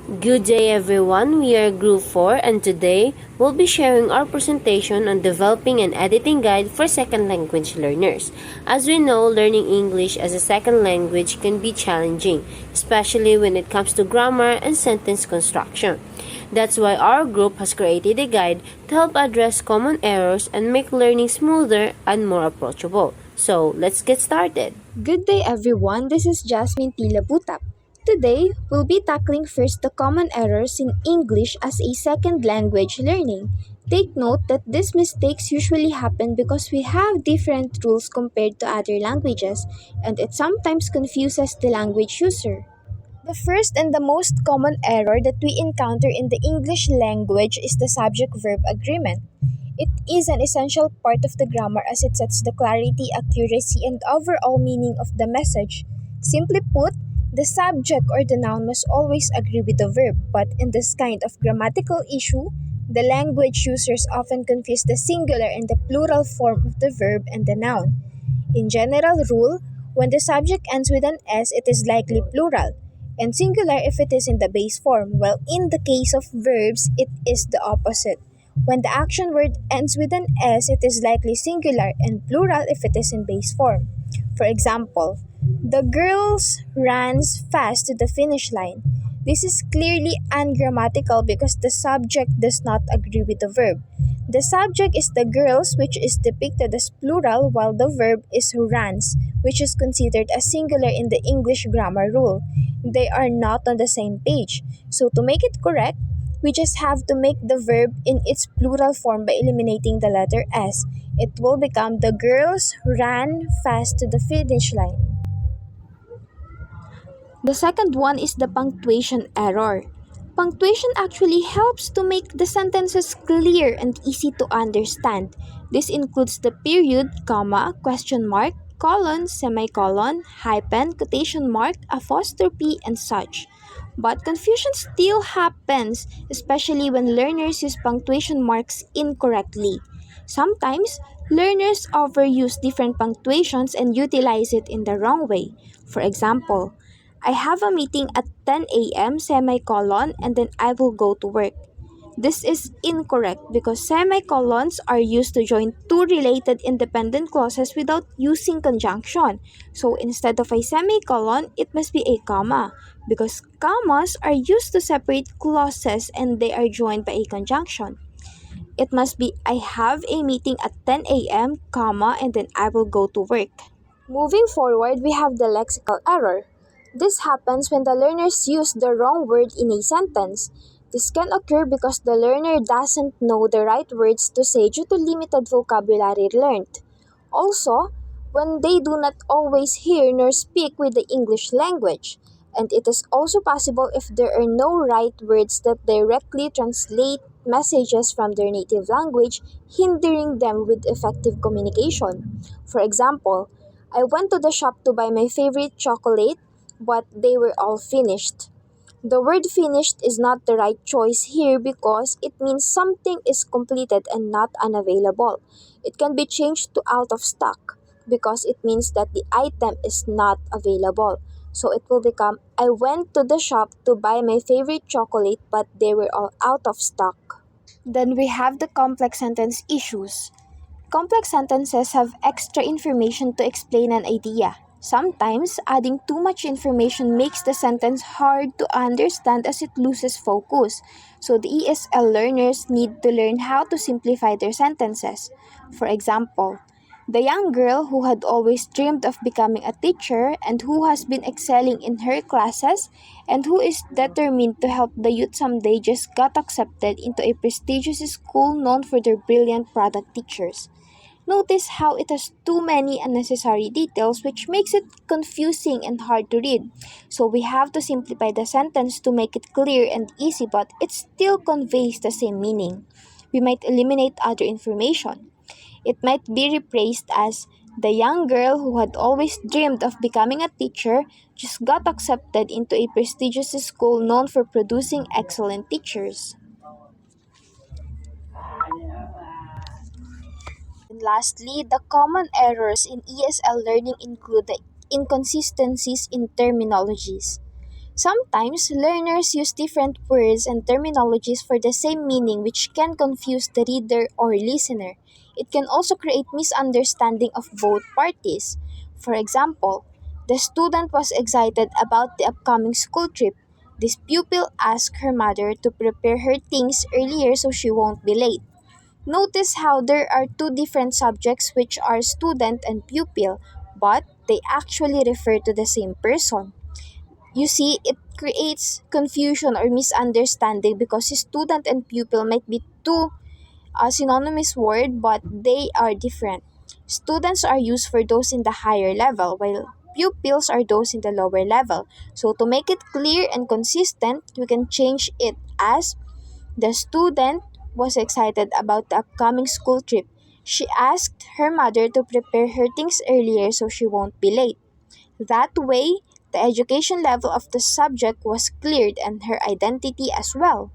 Good day everyone, we are Group 4 and today we'll be sharing our presentation on developing an editing guide for second language learners. As we know, learning English as a second language can be challenging, especially when it comes to grammar and sentence construction. That's why our group has created a guide to help address common errors and make learning smoother and more approachable. So, let's get started. Good day everyone, this is Jasmine Tila Butap. Today, we'll be tackling first the common errors in English as a second language learning. Take note that these mistakes usually happen because we have different rules compared to other languages, and it sometimes confuses the language user. The first and the most common error that we encounter in the English language is the subject verb agreement. It is an essential part of the grammar as it sets the clarity, accuracy, and overall meaning of the message. Simply put, the subject or the noun must always agree with the verb, but in this kind of grammatical issue, the language users often confuse the singular and the plural form of the verb and the noun. In general rule, when the subject ends with an S, it is likely plural, and singular if it is in the base form, while in the case of verbs, it is the opposite. When the action word ends with an S, it is likely singular and plural if it is in base form. For example, the girls ran fast to the finish line. This is clearly ungrammatical because the subject does not agree with the verb. The subject is the girls, which is depicted as plural, while the verb is runs, which is considered as singular in the English grammar rule. They are not on the same page. So to make it correct, we just have to make the verb in its plural form by eliminating the letter S. It will become the girls ran fast to the finish line. The second one is the punctuation error. Punctuation actually helps to make the sentences clear and easy to understand. This includes the period, comma, question mark, colon, semicolon, hyphen, quotation mark, apostrophe, and such. But confusion still happens, especially when learners use punctuation marks incorrectly. Sometimes, learners overuse different punctuations and utilize it in the wrong way. For example, I have a meeting at 10 a.m. semicolon and then I will go to work. This is incorrect because semicolons are used to join two related independent clauses without using conjunction. So instead of a semicolon, it must be a comma because commas are used to separate clauses and they are joined by a conjunction. It must be I have a meeting at 10 a.m., comma, and then I will go to work. Moving forward, we have the lexical error. This happens when the learners use the wrong word in a sentence. This can occur because the learner doesn't know the right words to say due to limited vocabulary learned. Also, when they do not always hear nor speak with the English language. And it is also possible if there are no right words that directly translate messages from their native language, hindering them with effective communication. For example, I went to the shop to buy my favorite chocolate, but they were all finished. The word finished is not the right choice here because it means something is completed and not unavailable. It can be changed to out of stock because it means that the item is not available. So it will become I went to the shop to buy my favorite chocolate but they were all out of stock. Then we have the complex sentence issues. Complex sentences have extra information to explain an idea. Sometimes, adding too much information makes the sentence hard to understand as it loses focus. So, the ESL learners need to learn how to simplify their sentences. For example, the young girl who had always dreamed of becoming a teacher and who has been excelling in her classes and who is determined to help the youth someday just got accepted into a prestigious school known for their brilliant product teachers. Notice how it has too many unnecessary details which makes it confusing and hard to read. So we have to simplify the sentence to make it clear and easy but it still conveys the same meaning. We might eliminate other information. It might be replaced as the young girl who had always dreamed of becoming a teacher just got accepted into a prestigious school known for producing excellent teachers. And lastly, the common errors in ESL learning include the inconsistencies in terminologies. Sometimes, learners use different words and terminologies for the same meaning, which can confuse the reader or listener. It can also create misunderstanding of both parties. For example, the student was excited about the upcoming school trip. This pupil asked her mother to prepare her things earlier so she won't be late. Notice how there are two different subjects which are student and pupil, but they actually refer to the same person. You see, it creates confusion or misunderstanding because student and pupil might be two synonymous word, but they are different. Students are used for those in the higher level, while pupils are those in the lower level. So to make it clear and consistent, we can change it as the student was excited about the upcoming school trip. She asked her mother to prepare her things earlier so she won't be late. That way, the education level of the subject was cleared and her identity as well.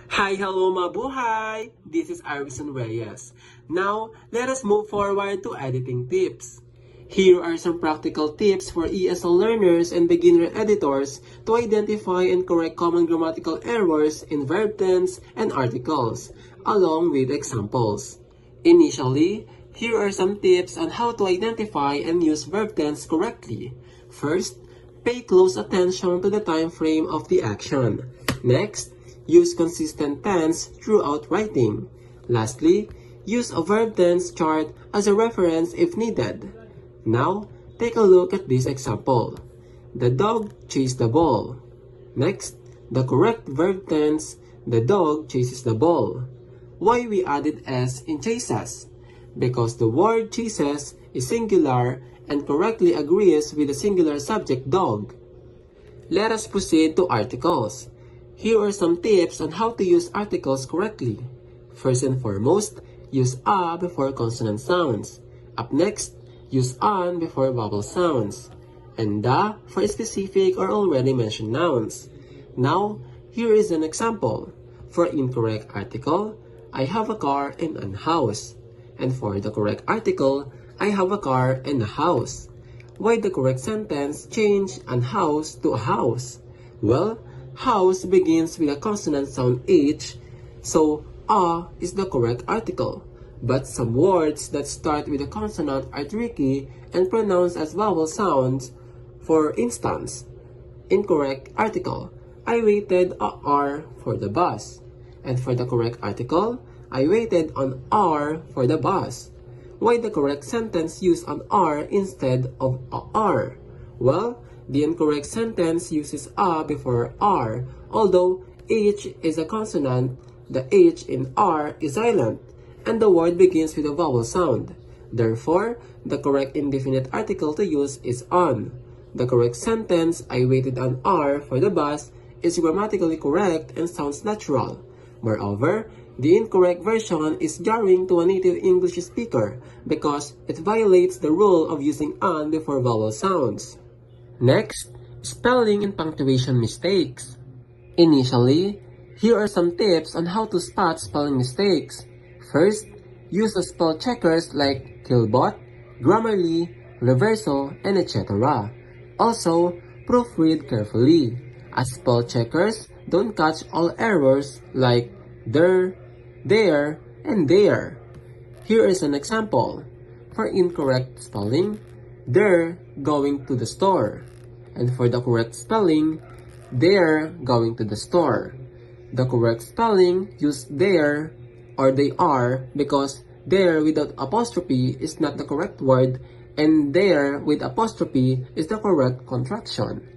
Hi, hello mabuhay! This is Arison Reyes. Now, let us move forward to editing tips. Here are some practical tips for ESL learners and beginner editors to identify and correct common grammatical errors in verb tense and articles, along with examples. Initially, here are some tips on how to identify and use verb tense correctly. First, pay close attention to the time frame of the action. Next, use consistent tense throughout writing. Lastly, use a verb tense chart as a reference if needed. Now, take a look at this example. The dog chased the ball. Next, the correct verb tense, the dog chases the ball. Why we added s in chases? Because the word chases is singular and correctly agrees with the singular subject dog. Let us proceed to articles. Here are some tips on how to use articles correctly. First and foremost, use a before consonant sounds. Up next, use an before vowel sounds. And da for specific or already mentioned nouns. Now, here is an example. For incorrect article, I have a car and a house. And for the correct article, I have a car and a house. Why the correct sentence change an house to a house? Well, house begins with a consonant sound H, so a is the correct article. But some words that start with a consonant are tricky and pronounced as vowel sounds. For instance, incorrect article, I waited a R for the bus. And for the correct article, I waited on R for the bus. Why the correct sentence use an R instead of a R? Well, the incorrect sentence uses a before R, although H is a consonant, the H in R is silent, and the word begins with a vowel sound. Therefore, the correct indefinite article to use is on. The correct sentence, I waited on R for the bus, is grammatically correct and sounds natural. Moreover, the incorrect version is jarring to a native English speaker because it violates the rule of using an before vowel sounds. Next, spelling and punctuation mistakes. Initially, here are some tips on how to spot spelling mistakes. First, use the spell checkers like Killbot, Grammarly, Reverso, and etc. Also, proofread carefully, as spell checkers don't catch all errors like there, and there. Here is an example. For incorrect spelling, they're going to the store. And for the correct spelling, they're going to the store. The correct spelling, use there or they are because there without apostrophe is not the correct word and there with apostrophe is the correct contraction.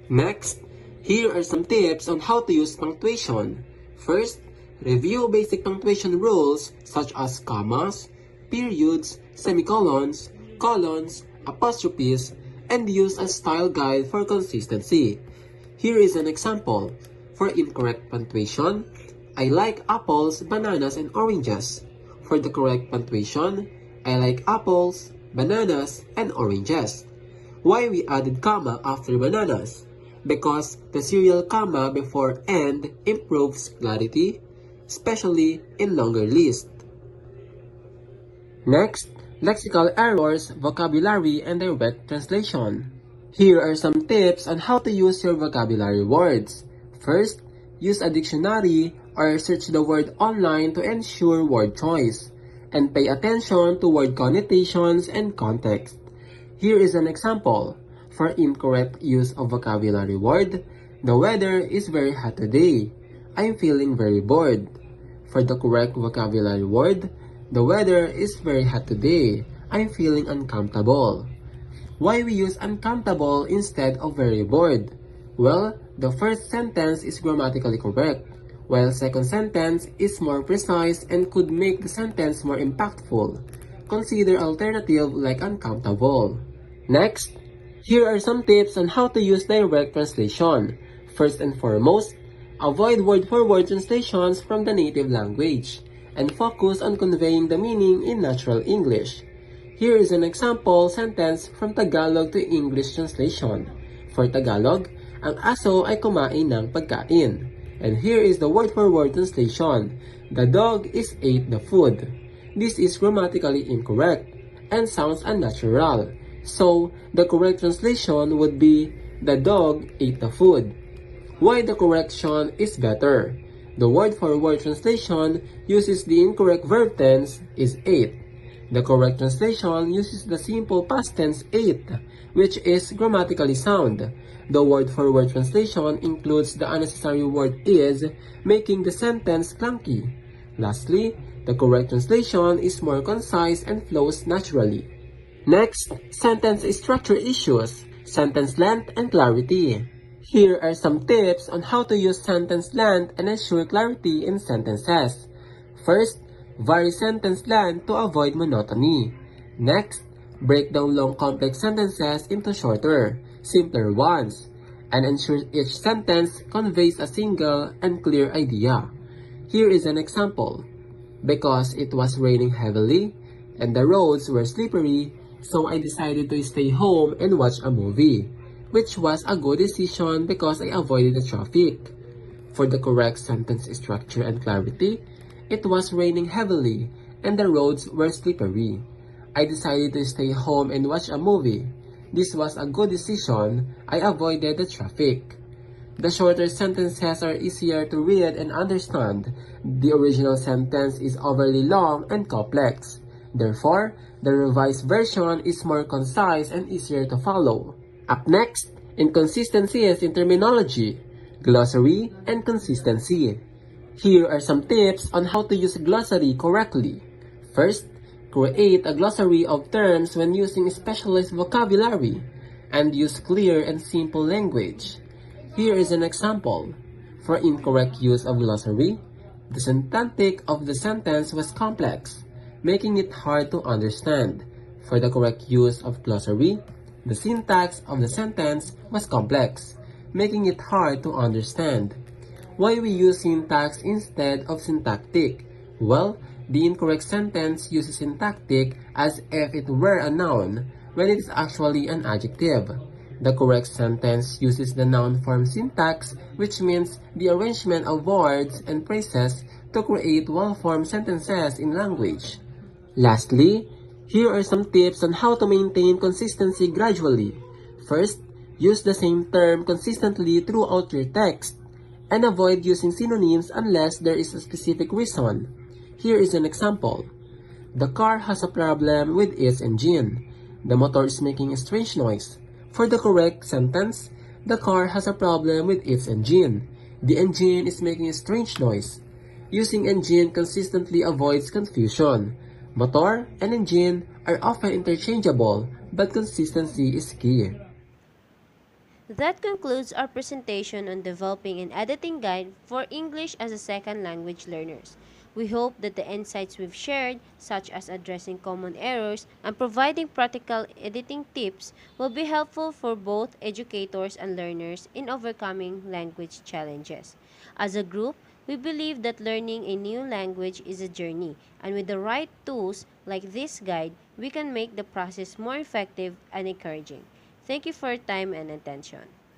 Next, here are some tips on how to use punctuation. First, review basic punctuation rules such as commas, periods, semicolons, colons, apostrophes, and use a style guide for consistency. Here is an example. For incorrect punctuation, I like apples, bananas, and oranges. For the correct punctuation, I like apples, bananas, and oranges. Why we added comma after bananas? Because the serial comma before and improves clarity, especially in longer lists. Next, lexical errors, vocabulary, and direct translation. Here are some tips on how to use your vocabulary words. First, use a dictionary or search the word online to ensure word choice. And pay attention to word connotations and context. Here is an example. For incorrect use of vocabulary word, the weather is very hot today. I'm feeling very bored. For the correct vocabulary word, the weather is very hot today. I'm feeling uncomfortable. Why we use uncomfortable instead of very bored? Well, the first sentence is grammatically correct, while second sentence is more precise and could make the sentence more impactful. Consider alternative like uncomfortable. Next, here are some tips on how to use direct translation. First and foremost, avoid word-for-word translations from the native language and focus on conveying the meaning in natural English. Here is an example sentence from Tagalog to English translation. For Tagalog, ang aso ay kumain ng pagkain. And here is the word-for-word translation. The dog ate the food. This is grammatically incorrect and sounds unnatural. So, the correct translation would be, the dog ate the food. Why the correction is better? The word-for-word translation uses the incorrect verb tense is ate. The correct translation uses the simple past tense ate, which is grammatically sound. The word-for-word translation includes the unnecessary word is, making the sentence clunky. Lastly, the correct translation is more concise and flows naturally. Next, sentence structure issues, sentence length and clarity. Here are some tips on how to use sentence length and ensure clarity in sentences. First, vary sentence length to avoid monotony. Next, break down long complex sentences into shorter, simpler ones, and ensure each sentence conveys a single and clear idea. Here is an example. Because it was raining heavily and the roads were slippery, so I decided to stay home and watch a movie, which was a good decision because I avoided the traffic. For the correct sentence structure and clarity, it was raining heavily and the roads were slippery. I decided to stay home and watch a movie. This was a good decision. I avoided the traffic. The shorter sentences are easier to read and understand. The original sentence is overly long and complex. Therefore, the revised version is more concise and easier to follow. Up next, inconsistencies in terminology, glossary, and consistency. Here are some tips on how to use glossary correctly. First, create a glossary of terms when using specialized vocabulary, and use clear and simple language. Here is an example. For incorrect use of glossary, the syntactic of the sentence was complex, making it hard to understand. For the correct use of glossary, the syntax of the sentence was complex, making it hard to understand. Why we use syntax instead of syntactic? Well, the incorrect sentence uses syntactic as if it were a noun, when it is actually an adjective. The correct sentence uses the noun form syntax, which means the arrangement of words and phrases to create well-formed sentences in language. Lastly, here are some tips on how to maintain consistency gradually. First, use the same term consistently throughout your text, and avoid using synonyms unless there is a specific reason. Here is an example. The car has a problem with its engine. The motor is making a strange noise. For the correct sentence, the car has a problem with its engine. The engine is making a strange noise. Using engine consistently avoids confusion. Motor and engine are often interchangeable, but consistency is key. That concludes our presentation on developing an editing guide for English as a second language learners. We hope that the insights we've shared, such as addressing common errors and providing practical editing tips, will be helpful for both educators and learners in overcoming language challenges. As a group, we believe that learning a new language is a journey, and with the right tools like this guide, we can make the process more effective and encouraging. Thank you for your time and attention.